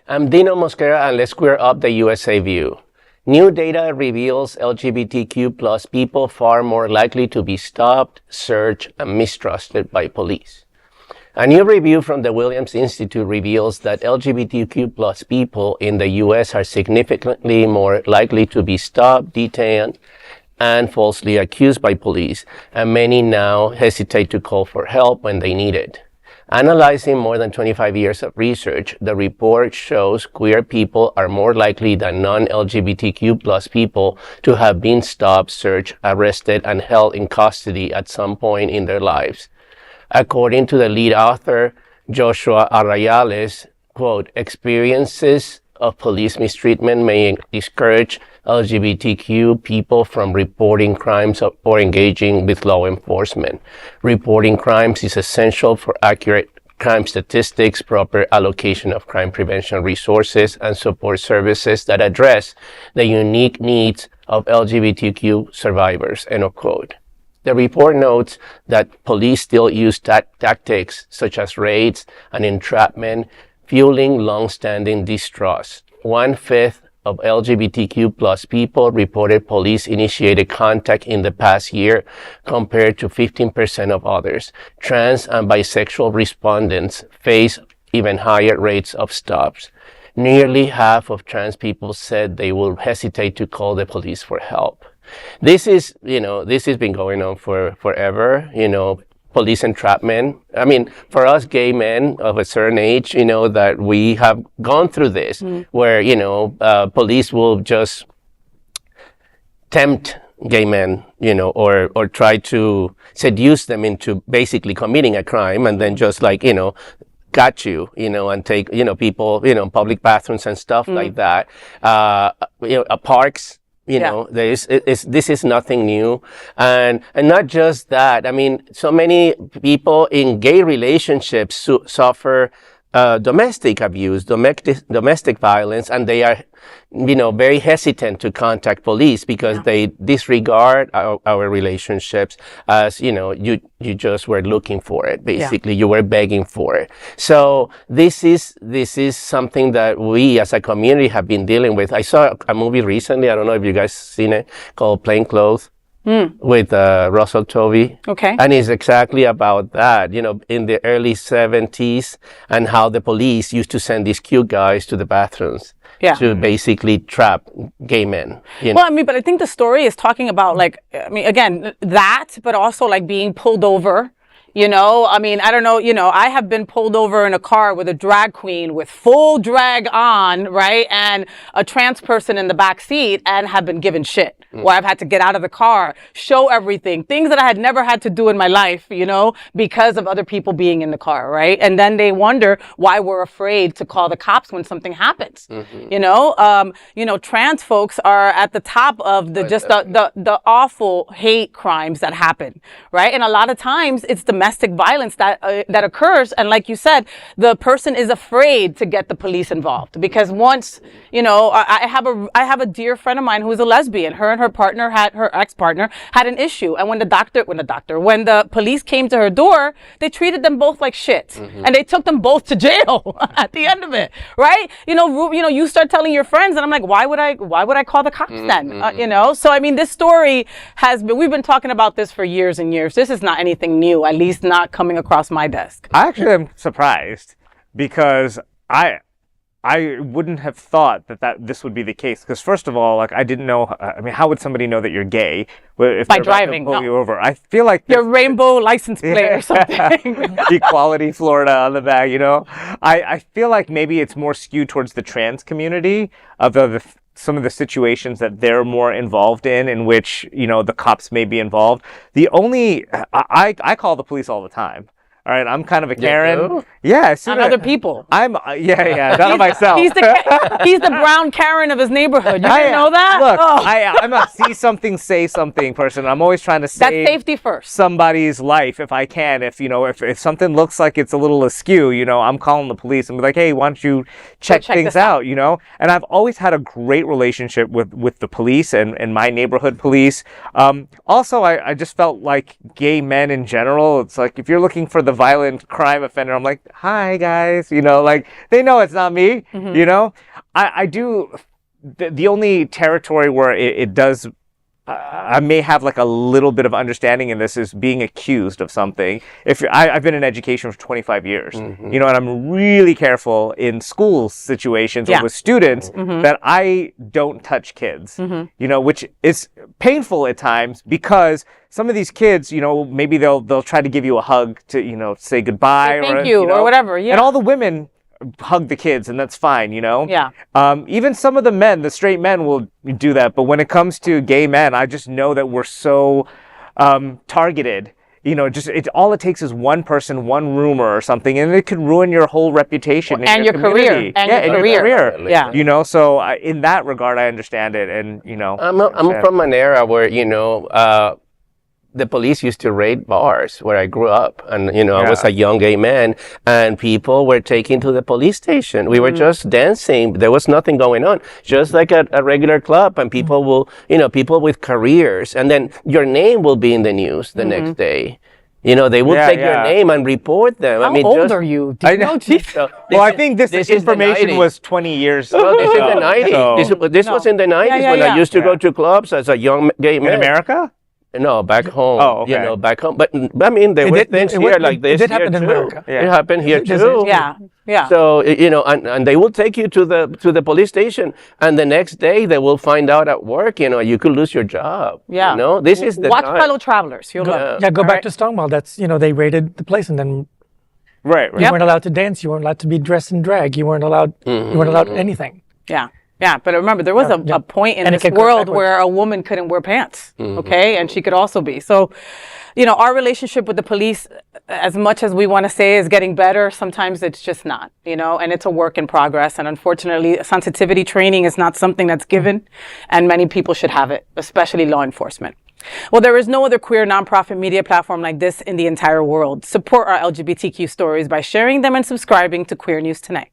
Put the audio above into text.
I'm Dino Mosquera, and let's square up the USA view. New data reveals LGBTQ plus people far more likely to be stopped, searched, and mistrusted by police. A new review from the Williams Institute reveals that LGBTQ plus people in the US are significantly more likely to be stopped, detained, and falsely accused by police, and many now hesitate to call for help when they need it. Analyzing more than 25 years of research, the report shows queer people are more likely than non-LGBTQ plus people to have been stopped, searched, arrested, and held in custody at some point in their lives. According to the lead author, Joshua Arrayales, quote, experiences of police mistreatment may discourage LGBTQ people from reporting crimes or engaging with law enforcement. Reporting crimes is essential for accurate crime statistics, proper allocation of crime prevention resources, and support services that address the unique needs of LGBTQ survivors, end of quote. The report notes that police still use tactics such as raids and entrapment, fueling long-standing distrust. 1/5 of LGBTQ plus people reported police-initiated contact in the past year, compared to 15% of others. Trans and bisexual respondents face even higher rates of stops. Nearly half of trans people said they will hesitate to call the police for help. This has been going on for forever, police entrapment. I mean, for us gay men of a certain age, that we have gone through this, where, police will just tempt gay men, or try to seduce them into basically committing a crime, and then just got you, and take, people, public bathrooms and stuff like that. Parks. This is nothing new. And not just that. I mean, so many people in gay relationships suffer domestic abuse, domestic violence, and they are, very hesitant to contact police because they disregard our relationships as, you just were looking for it. Basically, you were begging for it. So this is something that we as a community have been dealing with. I saw a movie recently. I don't know if you guys seen it, called Plain Clothes. With Russell Tovey. Okay. And it's exactly about that, in the early 70s, and how the police used to send these cute guys to the bathrooms to basically trap gay men. Well, I mean, but I think the story is talking about, again, that, but also being pulled over. I mean, I don't know, I have been pulled over in a car with a drag queen with full drag on, right? And a trans person in the back seat, and have been given shit where I've had to get out of the car, show everything, things that I had never had to do in my life, because of other people being in the car, right? And then they wonder why we're afraid to call the cops when something happens. Trans folks are at the top of the awful hate crimes that happen, right? And a lot of times it's domestic violence that occurs, and like you said, the person is afraid to get the police involved because once, I have a dear friend of mine who's a lesbian. Her and her ex-partner had an issue, and when the police came to her door, they treated them both like shit, and they took them both to jail at the end of it, right? You start telling your friends, and I'm like, why would I call the cops then? So I mean, this story we've been talking about this for years and years. This is not anything new, at least not coming across my desk. I actually am surprised because I wouldn't have thought that this would be the case. Because first of all, I didn't know. I mean, how would somebody know that you're gay if by driving? Pull you over. I feel like your rainbow license plate or something. Equality, Florida on the back. I feel like maybe it's more skewed towards the trans community of some of the situations that they're more involved in which the cops may be involved. I call the police all the time. All right, I'm kind of a Karen. Yeah, on other people. I'm not on myself. He's the brown Karen of his neighborhood. You didn't know that? Look, I'm a see something, say something person. I'm always trying to save safety first. Somebody's life if I can. If something looks like it's a little askew, I'm calling the police and be like, hey, why don't you check things out? And I've always had a great relationship with the police and my neighborhood police. Also, I just felt like gay men in general. It's like if you're looking for the the violent crime offender, I'm like, hi guys, you know, like they know it's not me, you know. I do, the only territory where it does, I may have like a little bit of understanding in this is being accused of something. I've been in education for 25 years, you know, and I'm really careful in school situations or with students that I don't touch kids, you know, which is painful at times because some of these kids, you know, maybe they'll try to give you a hug to, you know, say goodbye Thank you, know, or whatever. Yeah. And all the women hug the kids, and that's fine, you know? Yeah. Even some of the straight men will do that, but when it comes to gay men, I just know that we're so targeted. You know, all it takes is one person, one rumor or something, and it could ruin your whole reputation and your career. And your career. Yeah. You know, so in that regard, I understand it, and you know. I'm from an era where, you know, the police used to raid bars where I grew up, and you know, I was a young gay man, and people were taken to the police station. We were just dancing. There was nothing going on, just like a regular club, and people will, you know, people with careers, and then your name will be in the news the next day. You know, they will take your name and report them. How old are you? Do you know? Well, I think this information was 20 years ago. Well, this is the 90s. This was in the 90s when I used to go to clubs as a young gay man. In America? No, back home. Oh, okay. You know, back home. But I mean, there were things here like this. It did happen in America. It happened here too. Yeah. So, you know, and they will take you to the police station, and the next day they will find out at work, you know, you could lose your job. Yeah. You know, this is the Watch time. Fellow Travelers. You'll love it. Yeah, go back to Stonewall. That's, you know, they raided the place, and then Right. you weren't allowed to dance. You weren't allowed to be dressed in drag. You weren't allowed. You weren't allowed anything. Yeah. Yeah, but remember, there was a point in And it this could go world backwards. where a woman couldn't wear pants, okay? And she could also be. So, you know, our relationship with the police, as much as we want to say is getting better, sometimes it's just not, you know, and it's a work in progress. And unfortunately, sensitivity training is not something that's given, and many people should have it, especially law enforcement. Well, there is no other queer nonprofit media platform like this in the entire world. Support our LGBTQ stories by sharing them and subscribing to Queer News Tonight.